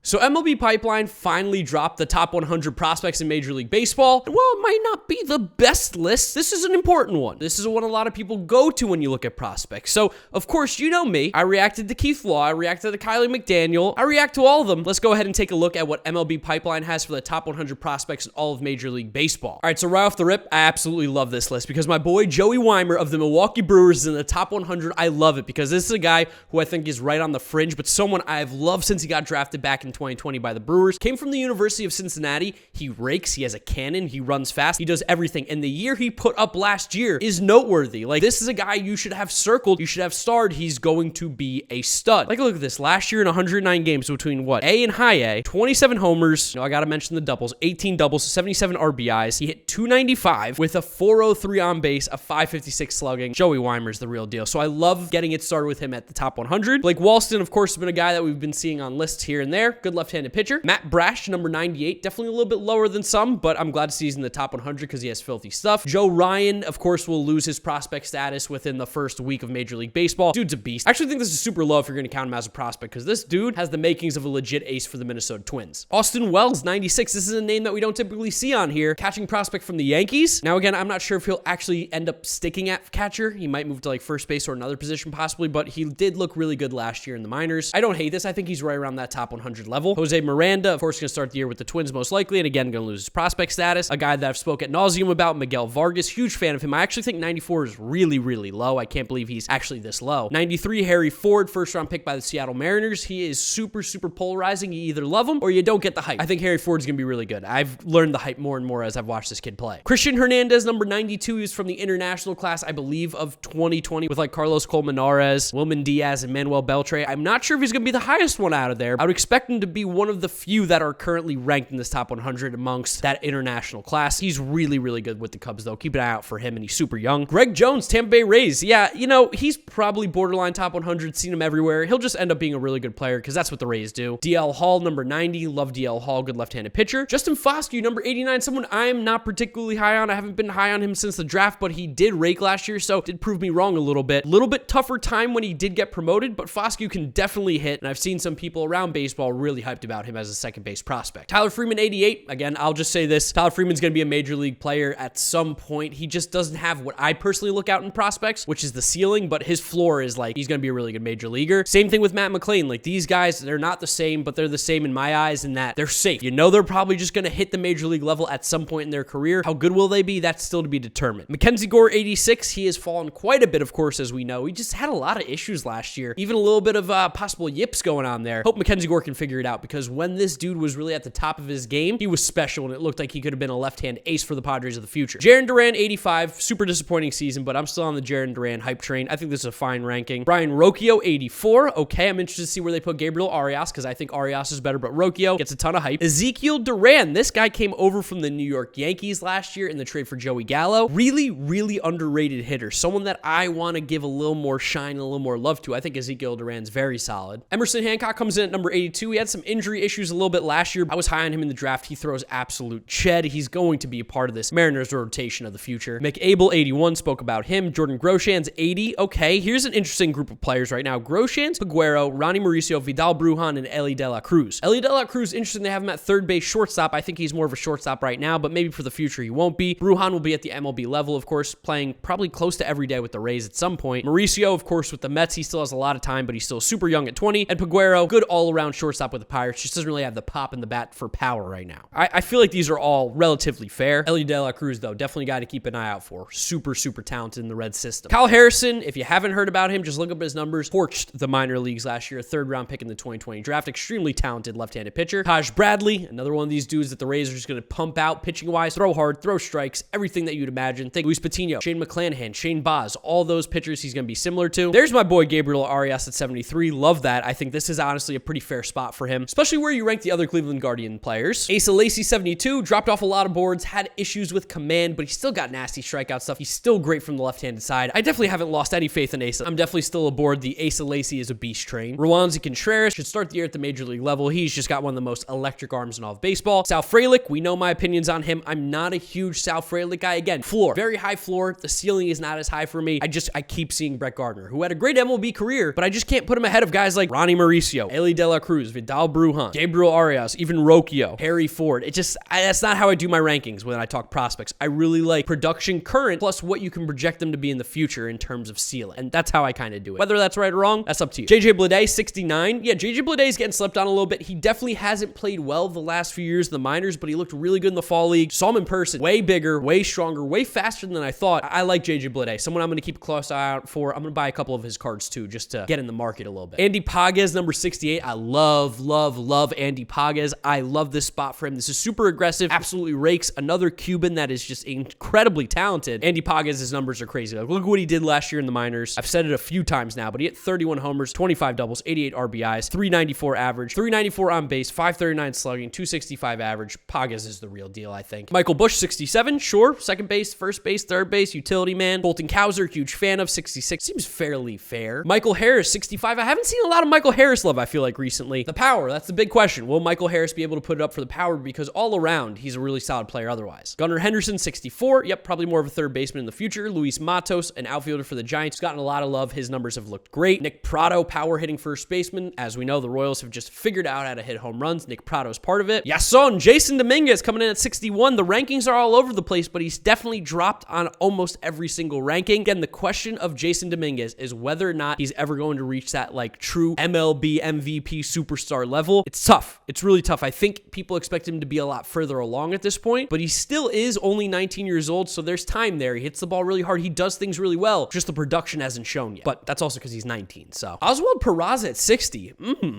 So MLB Pipeline finally dropped the top 100 prospects in Major League Baseball. And while it might not be the best list, this is an important one. This is what a lot of people go to when you look at prospects. So, of course, you know me. I reacted to Keith Law. I reacted to Kylie McDaniel. I react to all of them. Let's go ahead and take a look at what MLB Pipeline has for the top 100 prospects in all of Major League Baseball. All right, so right off the rip, I absolutely love this list because my boy Joey Weimer of the Milwaukee Brewers is in the top 100. I love it because this is a guy who I think is right on the fringe, but someone I've loved since he got drafted back in 2020 by the Brewers. Came from the University of Cincinnati. He rakes. He has a cannon. He runs fast. He does everything. And the year he put up last year is noteworthy. Like, this is a guy you should have circled. You should have starred. He's going to be a stud. Like, look at this. Last year in 109 games between what? A and high A, 27 homers. I got to mention the doubles. 18 doubles, 77 RBIs. He hit 295 with a 403 on base, a 556 slugging. Joey Weimer's the real deal. So I love getting it started with him at the top 100. Blake Walston, of course, has been a guy that we've been seeing on lists here and there. Good left-handed pitcher. Matt Brash, number 98, definitely a little bit lower than some, but I'm glad to see he's in the top 100 because he has filthy stuff. Joe Ryan, of course, will lose his prospect status within the first week of Major League Baseball. Dude's a beast. I actually think this is super low if you're going to count him as a prospect because this dude has the makings of a legit ace for the Minnesota Twins. Austin Wells, 96. This is a name that we don't typically see on here. Catching prospect from the Yankees. Now, again, I'm not sure if he'll actually end up sticking at catcher. He might move to like first base or another position possibly, but he did look really good last year in the minors. I don't hate this. I think he's right around that top 100 level. Jose Miranda, of course, going to start the year with the Twins most likely, and again, going to lose his prospect status. A guy that I've spoke ad nauseum about, Miguel Vargas, huge fan of him. I actually think 94 is really, really low. I can't believe he's actually this low. 93, Harry Ford, first round pick by the Seattle Mariners. He is super, super polarizing. You either love him or you don't get the hype. I think Harry Ford's going to be really good. I've learned the hype more and more as I've watched this kid play. Christian Hernandez, number 92, he's from the international class, I believe, of 2020 with like Carlos Colmenares, Wilman Diaz, and Manuel Beltre. I'm not sure if he's going to be the highest one out of there. I would expect him to be one of the few that are currently ranked in this top 100 amongst that international class. He's really, really good with the Cubs, though. Keep an eye out for him, and he's super young. Greg Jones, Tampa Bay Rays. Yeah, he's probably borderline top 100. Seen him everywhere. He'll just end up being a really good player because that's what the Rays do. DL Hall, number 90. Love DL Hall. Good left-handed pitcher. Justin Foscue, number 89. Someone I'm not particularly high on. I haven't been high on him since the draft, but he did rake last year, so did prove me wrong a little bit. A little bit tougher time when he did get promoted, but Foscue can definitely hit, and I've seen some people around baseball really hyped about him as a second base prospect. Tyler Freeman, 88. Again, I'll just say this. Tyler Freeman's going to be a major league player at some point. He just doesn't have what I personally look out in prospects, which is the ceiling, but his floor is like, he's going to be a really good major leaguer. Same thing with Matt McClain. Like, these guys, they're not the same, but they're the same in my eyes in that they're safe. They're probably just going to hit the major league level at some point in their career. How good will they be? That's still to be determined. Mackenzie Gore, 86. He has fallen quite a bit, of course, as we know. He just had a lot of issues last year. Even a little bit of possible yips going on there. Hope Mackenzie Gore can figure it out because when this dude was really at the top of his game, he was special and it looked like he could have been a left-hand ace for the Padres of the future. Jarren Duran, 85. Super disappointing season, but I'm still on the Jarren Duran hype train. I think this is a fine ranking. Brian Rocchio, 84. Okay, I'm interested to see where they put Gabriel Arias because I think Arias is better, but Rocchio gets a ton of hype. Ezekiel Duran, this guy came over from the New York Yankees last year in the trade for Joey Gallo. Really, really underrated hitter. Someone that I want to give a little more shine and a little more love to. I think Ezekiel Duran's very solid. Emerson Hancock comes in at number 82. He had some injury issues a little bit last year. I was high on him in the draft. He throws absolute ched. He's going to be a part of this Mariners rotation of the future. McAble, 81, spoke about him. Jordan Groshans, 80. Okay, here's an interesting group of players right now. Groshans, Peguero, Ronnie Mauricio, Vidal Brujan, and Ellie De La Cruz. Ellie De La Cruz, interesting to have him at third base shortstop. I think he's more of a shortstop right now, but maybe for the future he won't be. Brujan will be at the MLB level, of course, playing probably close to every day with the Rays at some point. Mauricio, of course, with the Mets, he still has a lot of time, but he's still super young at 20. And Peguero, good all-around shortstop with the Pirates, just doesn't really have the pop in the bat for power right now. I feel like these are all relatively fair. Ellie De La Cruz, though, definitely got to keep an eye out for. Super, super talented in the red system. Kyle Harrison, if you haven't heard about him, just look up his numbers. Torched the minor leagues last year, a third-round pick in the 2020 draft. Extremely talented left-handed pitcher. Taj Bradley, another one of these dudes that the Rays are just going to pump out pitching-wise, throw hard, throw strikes, everything that you'd imagine. Think Luis Patino, Shane McClanahan, Shane Baz, all those pitchers he's going to be similar to. There's my boy Gabriel Arias at 73. Love that. I think this is honestly a pretty fair spot for him, especially where you rank the other Cleveland Guardian players. Asa Lacy, 72, dropped off a lot of boards, had issues with command, but he still got nasty strikeout stuff. He's still great from the left-handed side. I definitely haven't lost any faith in Asa. I'm definitely still aboard the Asa Lacy is a beast train. Roansy Contreras should start the year at the major league level. He's just got one of the most electric arms in all of baseball. Sal Frelick, we know my opinions on him. I'm not a huge Sal Frelick guy. Again, floor, very high floor. The ceiling is not as high for me. I keep seeing Brett Gardner, who had a great MLB career, but I just can't put him ahead of guys like Ronnie Mauricio, Ellie De La Cruz, Vidal Cal Brujan, Gabriel Arias, even Rocchio, Harry Ford. That's not how I do my rankings when I talk prospects. I really like production current plus what you can project them to be in the future in terms of ceiling. And that's how I kind of do it. Whether that's right or wrong, that's up to you. JJ Bleday, 69. Yeah, JJ Bleday is getting slept on a little bit. He definitely hasn't played well the last few years in the minors, but he looked really good in the fall league. Saw him in person. Way bigger, way stronger, way faster than I thought. I like JJ Bleday. Someone I'm going to keep a close eye out for. I'm going to buy a couple of his cards too, just to get in the market a little bit. Andy Pages, number 68. I love Andy Pages. I love this spot for him. This is super aggressive, absolutely rakes. Another Cuban that is just incredibly talented. Andy Pages' numbers are crazy. Like, look what he did last year in the minors. I've said it a few times now, but he hit 31 homers, 25 doubles, 88 RBIs, 394 average, 394 on base, 539 slugging, 265 average. Pages is the real deal, I think. Michael Busch, 67. Sure. Second base, first base, third base, utility man. Bolton Cowser, huge fan of, 66. Seems fairly fair. Michael Harris, 65. I haven't seen a lot of Michael Harris love, I feel like, recently. The power, that's the big question. Will Michael Harris be able to put it up for the power? Because all around, he's a really solid player otherwise. Gunnar Henderson, 64. Yep, probably more of a third baseman in the future. Luis Matos, an outfielder for the Giants, gotten a lot of love. His numbers have looked great. Nick Pratto, power hitting first baseman. As we know, the Royals have just figured out how to hit home runs. Nick Pratto's part of it. Yason, Jason Dominguez coming in at 61. The rankings are all over the place, but he's definitely dropped on almost every single ranking. Again, the question of Jason Dominguez is whether or not he's ever going to reach that like true MLB MVP superstar level. It's tough. It's really tough. I think people expect him to be a lot further along at this point, but he still is only 19 years old, so there's time there. He hits the ball really hard. He does things really well. Just the production hasn't shown yet, but that's also because he's 19. So Oswald Peraza at 60.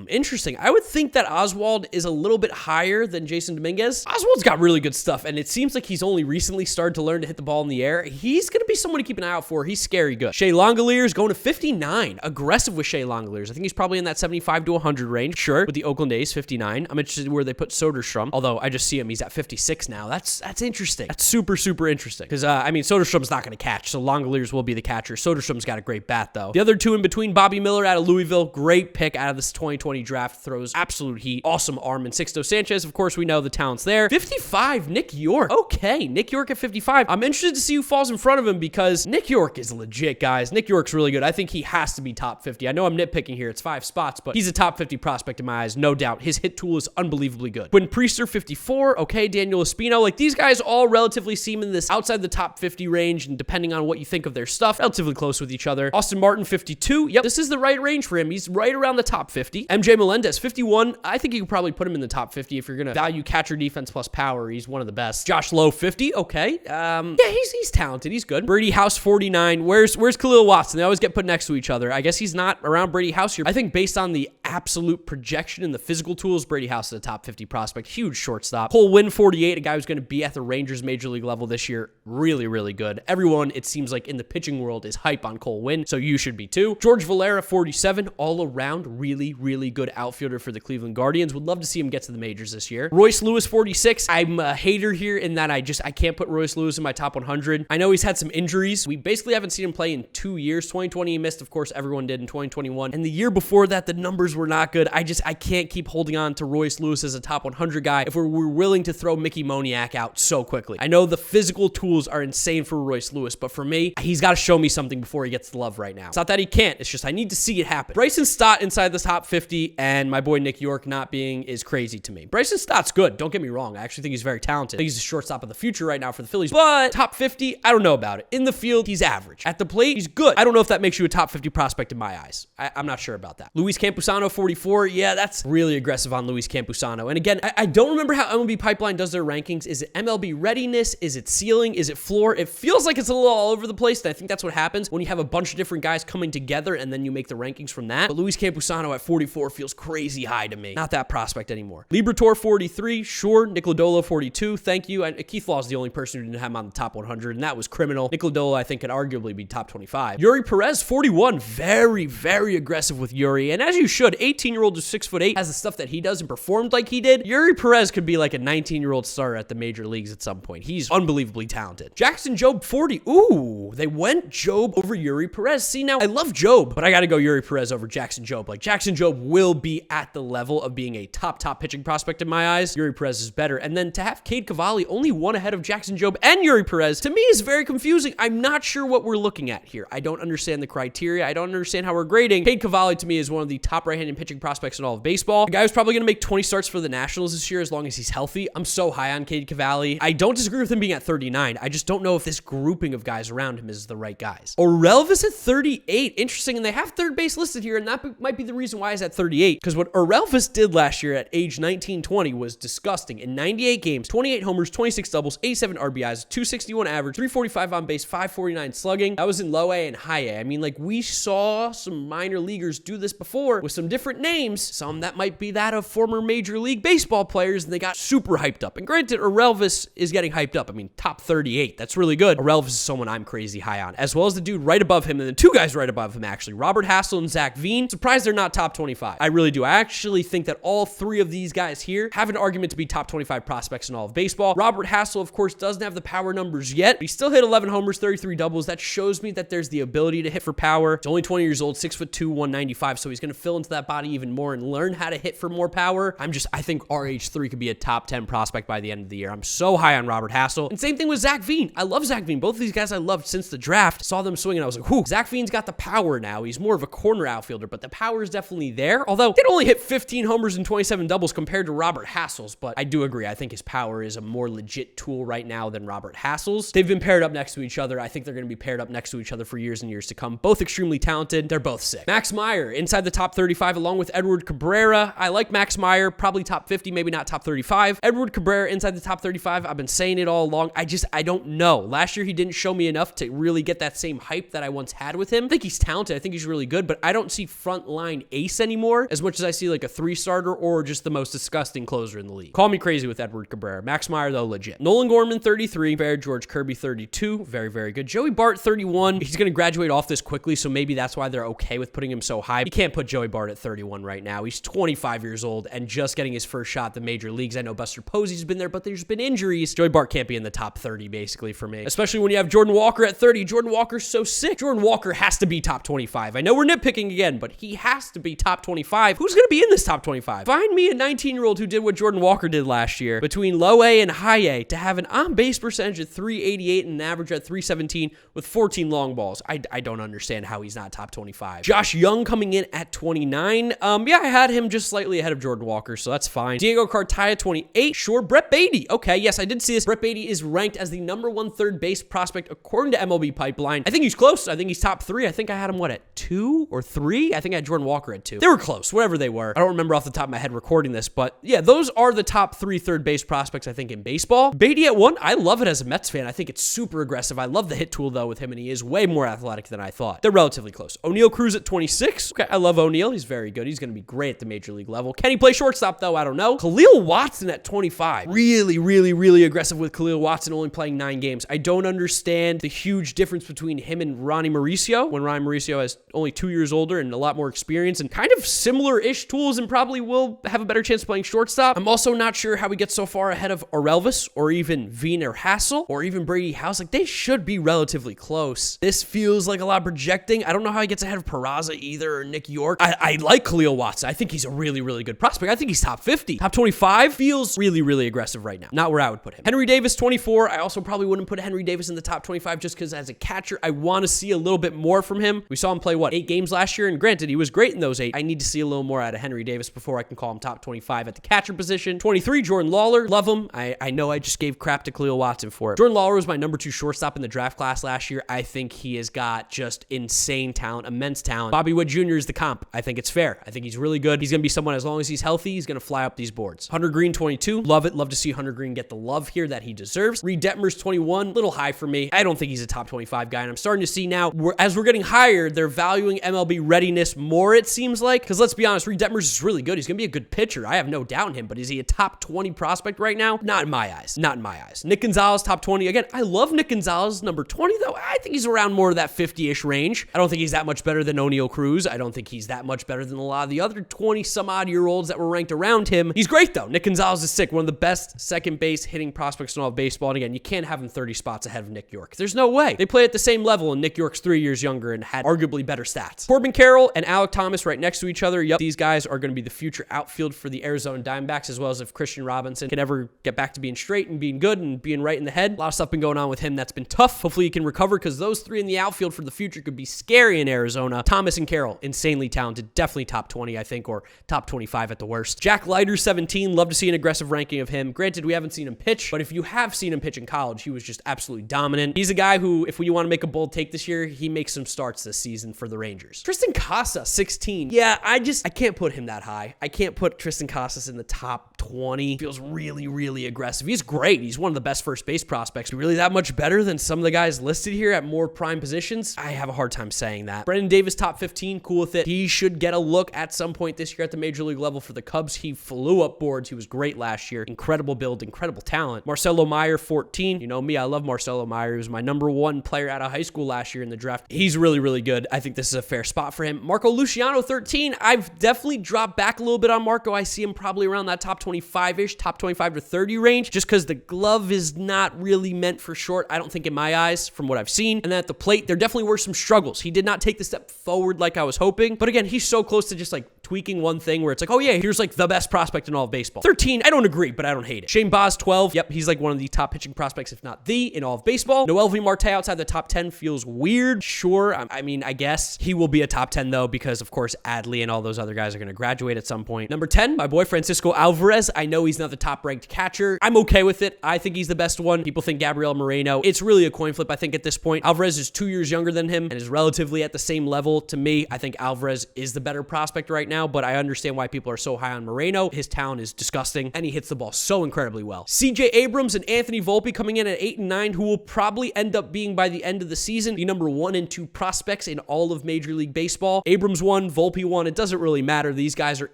Interesting. I would think that Oswald is a little bit higher than Jason Dominguez. Oswald's got really good stuff, and it seems like he's only recently started to learn to hit the ball in the air. He's going to be someone to keep an eye out for. He's scary good. Shea Langoliers going to 59. Aggressive with Shea Langoliers. I think he's probably in that 75 to 100 range. Sure. With the Oakland A's, 59. I'm interested where they put Soderstrom, although I just see him. He's at 56 now. That's interesting. That's super interesting. Because, Soderstrom's not going to catch, so Langoliers will be the catcher. Soderstrom's got a great bat, though. The other two in between, Bobby Miller out of Louisville. Great pick out of this 2020 draft. Throws absolute heat. Awesome arm. And Sixto Sanchez, of course, we know the talent's there. 55, Nick York. Okay, Nick York at 55. I'm interested to see who falls in front of him because Nick York is legit, guys. Nick York's really good. I think he has to be top 50. I know I'm nitpicking here. It's 5 spots, but he's a top 50 prospect in my eyes, no doubt. His hit tool is unbelievably good. Quinn Priester, 54. Okay, Daniel Espino. Like, these guys all relatively seem in this outside the top 50 range, and depending on what you think of their stuff, relatively close with each other. Austin Martin, 52. Yep, this is the right range for him. He's right around the top 50. MJ Melendez, 51. I think you could probably put him in the top 50 if you're going to value catcher defense plus power. He's one of the best. Josh Lowe, 50. Okay. Yeah, he's talented. He's good. Brady House, 49. Where's Khalil Watson? They always get put next to each other. I guess he's not around Brady House here. I think based on the absolute projection and the physical tools, Brady House is a top 50 prospect. Huge shortstop. Cole Winn, 48. A guy who's going to be at the Rangers major league level this year. Really good. Everyone, it seems like in the pitching world, is hype on Cole Winn, so you should be too. George Valera, 47. All around, really good outfielder for the Cleveland Guardians. Would love to see him get to the majors this year. Royce Lewis, 46. I'm a hater here in that I can't put Royce Lewis in my top 100. I know he's had some injuries. We basically haven't seen him play in 2 years. 2020 he missed, of course, everyone did in 2021. And the year before that, the numbers were not good. I can't keep holding on to Royce Lewis as a top 100 guy if we're willing to throw Mickey Moniak out so quickly. I know the physical tools are insane for Royce Lewis, but for me, he's got to show me something before he gets the love right now. It's not that he can't. It's just I need to see it happen. Bryson Stott inside the top 50 and my boy Nick York not being is crazy to me. Bryson Stott's good. Don't get me wrong. I actually think he's very talented. I think he's a shortstop of the future right now for the Phillies, but top 50, I don't know about it. In the field, he's average. At the plate, he's good. I don't know if that makes you a top 50 prospect in my eyes. I'm not sure about that. Luis Campusano, 44. Yeah, that's really aggressive on Luis Campusano. And again, I don't remember how MLB Pipeline does their rankings. Is it MLB readiness? Is it ceiling? Is it floor? It feels like it's a little all over the place, and I think that's what happens when you have a bunch of different guys coming together and then you make the rankings from that. But Luis Campusano at 44 feels crazy high to me. Not that prospect anymore. Liberatore, 43. Sure. Nick Lodolo, 42. Thank you. And Keith Law is the only person who didn't have him on the top 100, and that was criminal. Nick Lodolo, I think, could arguably be top 25. Yuri Perez, 41. Very aggressive with Yuri, and as you should. 18-year-old who's 6'8", has the stuff that he does and performed like he did. Yuri Perez could be like a 19-year-old starter at the major leagues at some point. He's unbelievably talented. Jackson Jobe, 40. Ooh, they went Jobe over Yuri Perez. See, now I love Jobe, but I got to go Yuri Perez over Jackson Jobe. Like, Jackson Jobe will be at the level of being a top pitching prospect in my eyes. Yuri Perez is better. And then to have Cade Cavalli only one ahead of Jackson Jobe and Yuri Perez, to me is very confusing. I'm not sure what we're looking at here. I don't understand the criteria. I don't understand how we're grading. Cade Cavalli to me is one of the top right-handed pitching prospects in all of baseball. A guy who's probably going to make 20 starts for the Nationals this year as long as he's healthy. I'm so high on Cade Cavalli. I don't disagree with him being at 39. I just don't know if this grouping of guys around him is the right guys. Orelvis at 38. Interesting, and they have third base listed here, and that might be the reason why he's at 38, because what Orelvis did last year at age 19-20 was disgusting. In 98 games, 28 homers, 26 doubles, 87 RBIs, 261 average, 345 on base, 549 slugging. That was in low A and high A. I mean, like, we saw some minor leaguers do this before with some different names, some that might be that of former Major League Baseball players, and they got super hyped up. And granted, Orelvis is getting hyped up. I mean, top 38. That's really good. Orelvis is someone I'm crazy high on, as well as the dude right above him, and the two guys right above him, actually, Robert Hassel and Zach Veen. Surprised they're not top 25. I really do. I actually think that all three of these guys here have an argument to be top 25 prospects in all of baseball. Robert Hassel, of course, doesn't have the power numbers yet, but he still hit 11 homers, 33 doubles. That shows me that there's the ability to hit for power. He's only 20 years old, 6'2", 195, so he's going to fill into that body even more and learn how to hit for more power. I think RH3 could be a top 10 prospect by the end of the year. I'm so high on Robert Hassel. And same thing with Zach Veen. I love Zach Veen. Both of these guys I loved since the draft. Saw them swing and I was like, whoo, Zach Veen's got the power now. He's more of a corner outfielder, but the power is definitely there. Although, he only hit 15 homers and 27 doubles compared to Robert Hassel's, but I do agree. I think his power is a more legit tool right now than Robert Hassel's. They've been paired up next to each other. I think they're going to be paired up next to each other for years and years to come. Both extremely talented. They're both sick. Max Meyer inside the top 35 along with Edward Cabrera. I like Max Meyer, probably top 50, maybe not top 35. Edward Cabrera inside the top 35. I've been saying it all along. I don't know. Last year, he didn't show me enough to really get that same hype that I once had with him. I think he's talented. I think he's really good, but I don't see frontline ace anymore as much as I see like a 3-starter or just the most disgusting closer in the league. Call me crazy with Edward Cabrera. Max Meyer, though, legit. Nolan Gorman, 33. Fair. George Kirby, 32. Very, very good. Joey Bart, 31. He's going to graduate off this quickly, so maybe that's why they're okay with putting him so high. You can't put Joey Bart at 31 right now. He's 25 years old and just getting his first shot at the major leagues. I know Buster Posey's been there, but there's been injuries. Joey Bart can't be in the top 30, basically, for me. Especially when you have Jordan Walker at 30. Jordan Walker's so sick. Jordan Walker has to be top 25. I know we're nitpicking again, but he has to be top 25. Who's going to be in this top 25? Find me a 19-year-old who did what Jordan Walker did last year between low A and high A to have an on-base percentage at 388 and an average at 317 with 14 long balls. I don't understand how he's not top 25. Josh Young coming in at 29. Yeah, I had him just slightly ahead of Jordan Walker, so that's fine. Diego Cartaya, 28. Sure. Brett Beatty. Okay, yes, I did see this. Brett Beatty is ranked as the #1 third base prospect according to MLB Pipeline. I think he's close. I think he's top 3. I think I had him, at 2 or 3? I think I had Jordan Walker at 2. They were close, whatever they were. I don't remember off the top of my head recording this, but yeah, those are the top 3 third base prospects, I think, in baseball. Beatty at 1. I love it as a Mets fan. I think it's super aggressive. I love the hit tool, though, with him, and he is way more athletic than I thought. They're relatively close. O'Neal Cruz at 26. Okay, I love O'Neal. He's very good. He's going to be great at the major league level. Can he play shortstop, though? I don't know. Khalil Watson at 25. Really, really, really aggressive with Khalil Watson only playing 9 games. I don't understand the huge difference between him and Ronnie Mauricio, when Ronnie Mauricio is only 2 years older and a lot more experience and kind of similar-ish tools and probably will have a better chance playing shortstop. I'm also not sure how he gets so far ahead of Orelvis or even Veen or Hassel or even Brady House. Like, they should be relatively close. This feels like a lot of projecting. I don't know how he gets ahead of Peraza either or Nick York. I like Khalil Watson. I think he's a really, really good prospect. I think he's top 50. Top 25 feels really, really aggressive right now. Not where I would put him. Henry Davis, 24. I also probably wouldn't put Henry Davis in the top 25 just because as a catcher, I want to see a little bit more from him. We saw him play, 8 games last year? And granted, he was great in those 8. I need to see a little more out of Henry Davis before I can call him top 25 at the catcher position. 23, Jordan Lawler. Love him. I know I just gave crap to Khalil Watson for it. Jordan Lawler was my #2 shortstop in the draft class last year. I think he has got just insane talent, immense talent. Bobby Witt Jr. is the comp. I think it's fair. I think he's really good. He's going to be someone, as long as he's healthy, he's going to fly up these boards. Hunter Green, 22. Love it. Love to see Hunter Green get the love here that he deserves. Reed Detmers, 21. Little high for me. I don't think he's a top 25 guy, and I'm starting to see now, as we're getting higher, they're valuing MLB readiness more, it seems like. Because let's be honest, Reed Detmers is really good. He's going to be a good pitcher. I have no doubt in him, but is he a top 20 prospect right now? Not in my eyes. Not in my eyes. Nick Gonzalez, top 20. Again, I love Nick Gonzalez, number 20, though. I think he's around more of that 50-ish range. I don't think he's that much better than O'Neal Cruz. I don't think he's that much better than a lot of the other 20-some-odd-year-olds that were ranked around him. He's great, though. Nick Gonzalez is sick. One of the best second base hitting prospects in all of baseball. And again, you can't have him 30 spots ahead of Nick York. There's no way. They play at the same level, and Nick York's 3 years younger and had arguably better stats. Corbin Carroll and Alec Thomas right next to each other. Yep, these guys are going to be the future outfield for the Arizona Diamondbacks, as well as if Christian Robinson can ever get back to being straight and being good and being right in the head. A lot of stuff been going on with him that's been tough. Hopefully he can recover, because those 3 in the outfield for the future could be scary in Arizona. Thomas and Carroll, insanely talented. Definitely top 20, I think, or or top 25 at the worst. Jack Leiter, 17. Love to see an aggressive ranking of him. Granted, we haven't seen him pitch, but if you have seen him pitch in college, he was just absolutely dominant. He's a guy who, if we want to make a bold take this year, he makes some starts this season for the Rangers. Tristan Casa, 16. Yeah, I can't put him that high. I can't put Tristan Casas in the top 20. Feels really, really aggressive. He's great. He's one of the best first base prospects. Really that much better than some of the guys listed here at more prime positions? I have a hard time saying that. Brendan Davis, top 15. Cool with it. He should get a look at some point this year at the major league level for the Cubs. He flew up boards. He was great last year. Incredible build, incredible talent. Marcelo Meyer, 14. You know me, I love Marcelo Meyer. He was my #1 player out of high school last year in the draft. He's really, really good. I think this is a fair spot for him. Marco Luciano, 13. I've definitely dropped back a little bit on Marco. I see him probably around that top 25-ish, top 25 to 30 range, just because the glove is not really meant for short, I don't think, in my eyes, from what I've seen. And then at the plate, there definitely were some struggles. He did not take the step forward like I was hoping. But again, he's so close to just like tweaking one thing where it's like, oh yeah, here's like the best prospect in all of baseball. 13, I don't agree, but I don't hate it. Shane Baz, 12. Yep, he's like one of the top pitching prospects, if not the, in all of baseball. Noelvi Marte outside the top 10 feels weird. Sure, I mean, I guess he will be a top 10 though, because of course Adley and all those other guys are going to graduate at some point. Number 10, my boy Francisco Alvarez. I know he's not the top ranked catcher. I'm okay with it. I think he's the best one. People think Gabriel Moreno. It's really a coin flip, I think, at this point. Alvarez is 2 years younger than him and is relatively at the same level. To me, I think Alvarez is the better prospect right now, but I understand why people are so high on Moreno. His talent is disgusting, and he hits the ball so incredibly well. CJ Abrams and Anthony Volpe coming in at 8 and 9, who will probably end up being, by the end of the season, the number 1 and 2 prospects in all of Major League Baseball. Abrams 1, Volpe 1. It doesn't really matter. These guys are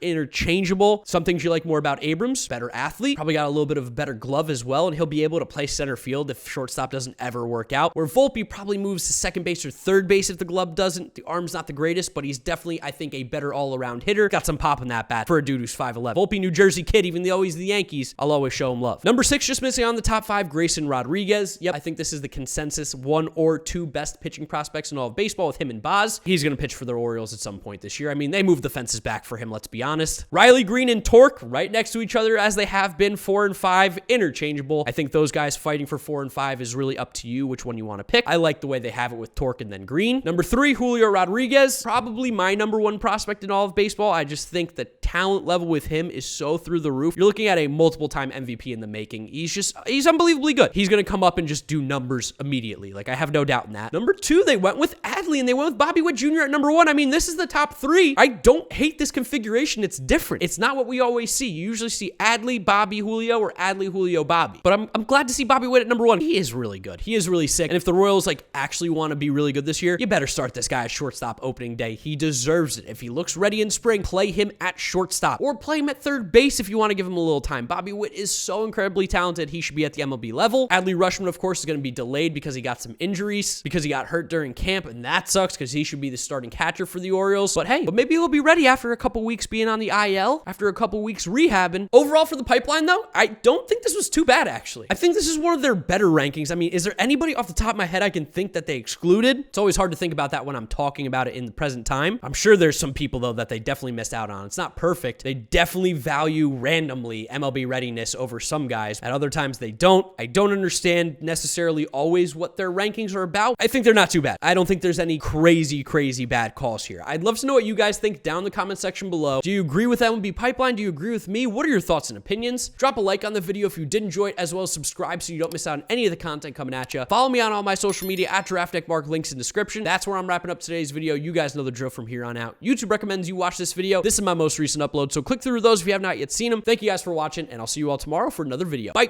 interchangeable. Some things you like more about Abrams: better athlete, probably got a little bit of a better glove as well, and he'll be able to play center field if shortstop doesn't ever work out. Where Volpe probably moves to second base or third base if the glove doesn't. The arm's not the greatest, but he's definitely, I think, a better all-around hitter. Got some pop in that bat for a dude who's 5'11". Volpe, New Jersey kid, even though he's the Yankees, I'll always show him love. Number 6, just missing on the top 5, Grayson Rodriguez. Yep, I think this is the consensus 1 or 2 best pitching prospects in all of baseball with him and Baz. He's going to pitch for the Orioles at some point this year. I mean, they moved the fences back for him, let's be honest. Riley Green and Torque right next to each other as they have been, 4 and 5, interchangeable. I think those guys fighting for 4 and 5 is really up to you which one you want to pick. I like the way they have it with Torque and then Green. Number 3, Julio Rodriguez, probably my number 1 prospect in all of baseball. I just think the talent level with him is so through the roof. You're looking at a multiple-time MVP in the making. He's unbelievably good. He's going to come up and just do numbers immediately. Like, I have no doubt in that. Number 2, they went with Adley and they went with Bobby Witt Jr. at number 1. I mean, this is the top 3. I don't hate this configuration. It's different. It's not what we always see. You usually see Adley, Bobby, Julio, or Adley, Julio, Bobby. But I'm glad to see Bobby Witt at number 1. He is really good. He is really sick. And if the Royals actually want to be really good this year, you better start this guy at shortstop opening day. He deserves it. If he looks ready in spring, play him at shortstop or play him at third base if you want to give him a little time. Bobby Witt is so incredibly talented. He should be at the MLB level. Adley Rutschman, of course, is going to be delayed because he got some injuries, because he got hurt during camp, and that sucks because he should be the starting catcher for the Orioles. But hey, maybe he'll be ready after a couple weeks being on the IL, after a couple weeks rehabbing. Overall for the pipeline, though, I don't think this was too bad, actually. I think this is one of their better rankings. I mean, is there anybody off the top of my head I can think that they excluded? It's always hard to think about that when I'm talking about it in the present time. I'm sure there's some people, though, that they definitely missed out on. It's not perfect. They definitely value randomly MLB readiness over some guys. At other times, they don't. I don't understand necessarily always what their rankings are about. I think they're not too bad. I don't think there's any crazy bad calls here. I'd love to know what you guys think down in the comment section below. Do you agree with MLB Pipeline? Do you agree with me? What are your thoughts and opinions? Drop a like on the video if you did enjoy it, as well as subscribe so you don't miss out on any of the content coming at you. Follow me on all my social media at GiraffeNeckMarc, links in the description. That's where I'm wrapping up today's video. You guys know the drill from here on out. YouTube recommends you watch this video. This is my most recent upload, so click through those if you have not yet seen them. Thank you guys for watching, and I'll see you all tomorrow for another video. Bye.